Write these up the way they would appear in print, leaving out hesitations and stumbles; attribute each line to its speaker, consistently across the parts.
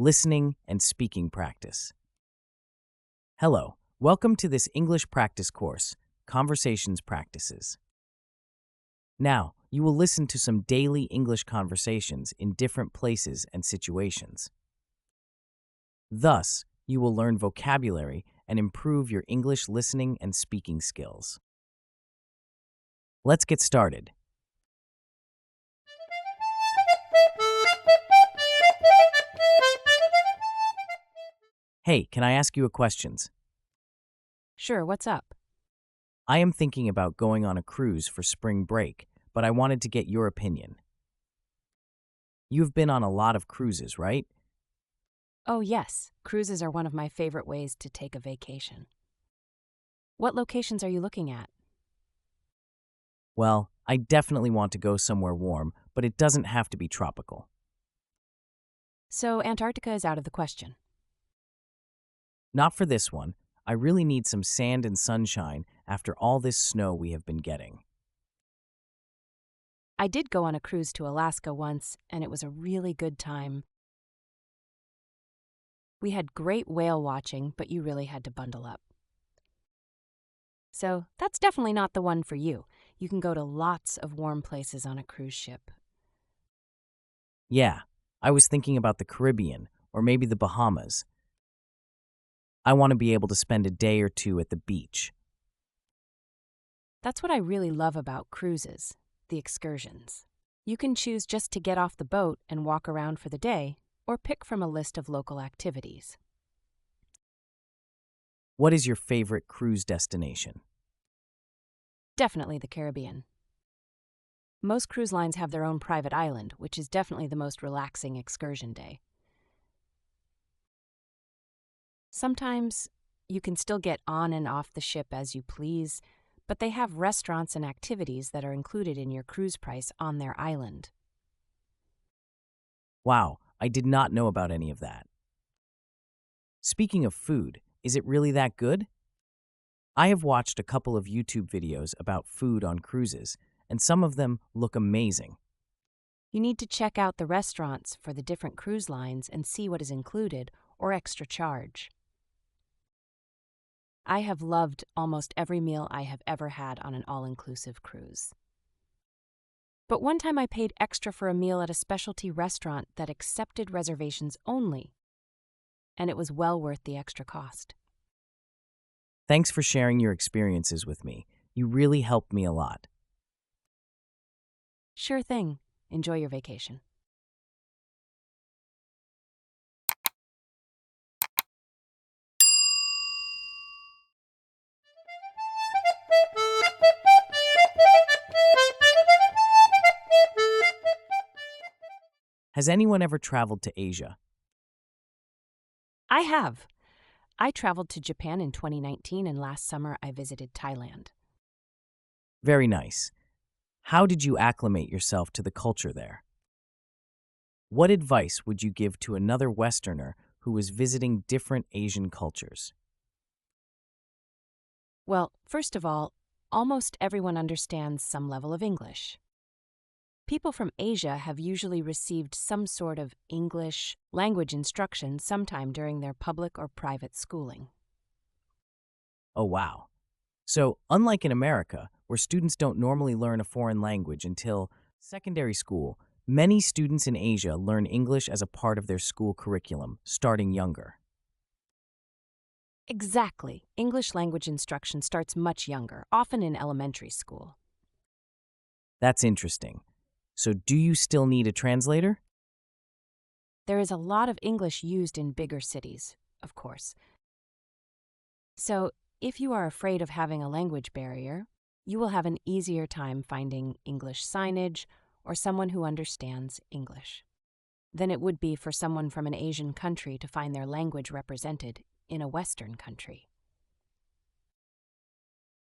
Speaker 1: listening and speaking practice. Hello, welcome to this English practice course, Conversations Practices. Now, you will listen to some daily English conversations in different places and situations. Thus, you will learn vocabulary and improve your English listening and speaking skills. Let's get started. Hey, can I ask you a question?
Speaker 2: Sure, what's up?
Speaker 1: I am thinking about going on a cruise for spring break, but I wanted to get your opinion. You've been on a lot of cruises, right?
Speaker 2: Oh, yes, cruises are one of my favorite ways to take a vacation. What locations are you looking at?
Speaker 1: Well, I definitely want to go somewhere warm, but it doesn't have to be tropical.
Speaker 2: So, Antarctica is out of the question.
Speaker 1: Not for this one. I really need some sand and sunshine after all this snow we have been getting.
Speaker 2: I did go on a cruise to Alaska once, and it was a really good time. We had great whale watching, but you really had to bundle up. So, that's definitely not the one for you. You can go to lots of warm places on a cruise ship.
Speaker 1: Yeah, I was thinking about the Caribbean or maybe the Bahamas. I want to be able to spend a day or two at the beach.
Speaker 2: That's what I really love about cruises, the excursions. You can choose just to get off the boat and walk around for the day, or pick from a list of local activities.
Speaker 1: What is your favorite cruise destination?
Speaker 2: Definitely the Caribbean. Most cruise lines have their own private island, which is definitely the most relaxing excursion day. Sometimes you can still get on and off the ship as you please, but they have restaurants and activities that are included in your cruise price on their island.
Speaker 1: Wow, I did not know about any of that. Speaking of food, is it really that good? I have watched a couple of YouTube videos about food on cruises, and some of them look amazing.
Speaker 2: You need to check out the restaurants for the different cruise lines and see what is included or extra charge. I have loved almost every meal I have ever had on an all-inclusive cruise. But one time I paid extra for a meal at a specialty restaurant that accepted reservations only, and it was well worth the extra cost.
Speaker 1: Thanks for sharing your experiences with me. You really helped me a lot.
Speaker 2: Sure thing. Enjoy your vacation.
Speaker 1: Has anyone ever traveled to Asia?
Speaker 2: I have. I traveled to Japan in 2019, and last summer I visited Thailand.
Speaker 1: Very nice. How did you acclimate yourself to the culture there? What advice would you give to another Westerner who is visiting different Asian cultures?
Speaker 2: Well, first of all, almost everyone understands some level of English. People from Asia have usually received some sort of English language instruction sometime during their public or private schooling.
Speaker 1: Oh, wow. So, unlike in America, where students don't normally learn a foreign language until secondary school, many students in Asia learn English as a part of their school curriculum, starting younger.
Speaker 2: Exactly. English language instruction starts much younger, often in elementary school.
Speaker 1: That's interesting. So, do you still need a translator?
Speaker 2: There is a lot of English used in bigger cities, of course. So, if you are afraid of having a language barrier, you will have an easier time finding English signage or someone who understands English than it would be for someone from an Asian country to find their language represented in a Western country.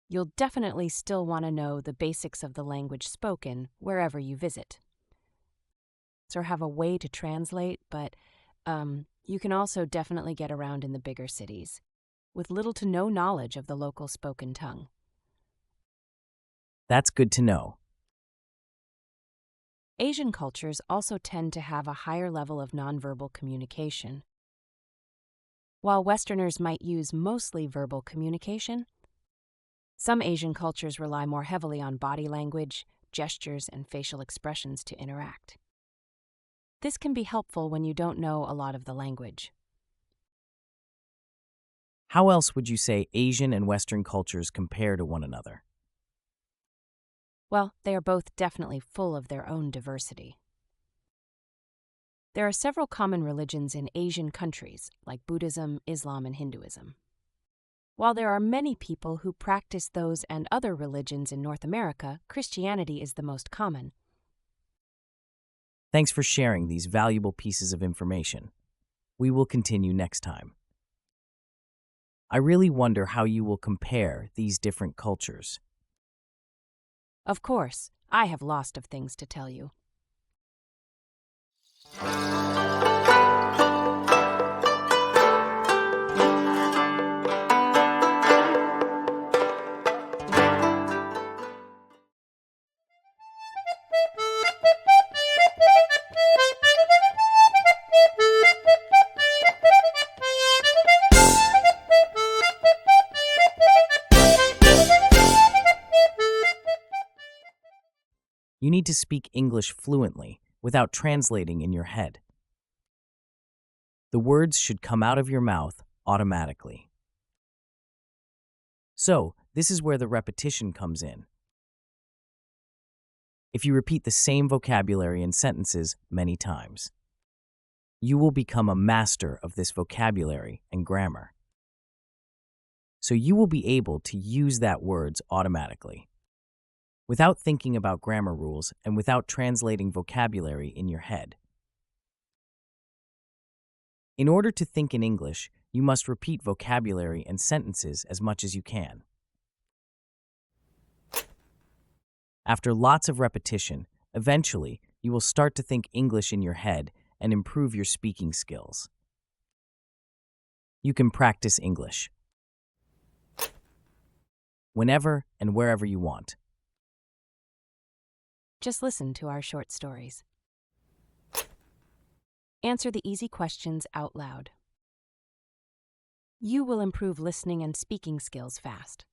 Speaker 2: You'll definitely still want to know the basics of the language spoken wherever you visit, or have a way to translate, but you can also definitely get around in the bigger cities with little to no knowledge of the local spoken tongue.
Speaker 1: That's good to know.
Speaker 2: Asian cultures also tend to have a higher level of nonverbal communication. While Westerners might use mostly verbal communication, some Asian cultures rely more heavily on body language, gestures, and facial expressions to interact. This can be helpful when you don't know a lot of the language.
Speaker 1: How else would you say Asian and Western cultures compare to one another?
Speaker 2: Well, they are both definitely full of their own diversity. There are several common religions in Asian countries, like Buddhism, Islam, and Hinduism. While there are many people who practice those and other religions in North America, Christianity is the most common.
Speaker 1: Thanks for sharing these valuable pieces of information. We will continue next time. I really wonder how you will compare these different cultures.
Speaker 2: Of course, I have lots of things to tell you.
Speaker 1: You need to speak English fluently without translating in your head. The words should come out of your mouth automatically. So, this is where the repetition comes in. If you repeat the same vocabulary and sentences many times, you will become a master of this vocabulary and grammar. So you will be able to use that words automatically, without thinking about grammar rules and without translating vocabulary in your head. In order to think in English, you must repeat vocabulary and sentences as much as you can. After lots of repetition, eventually, you will start to think English in your head and improve your speaking skills. You can practice English whenever and wherever you want.
Speaker 2: Just listen to our short stories. Answer the easy questions out loud. You will improve listening and speaking skills fast.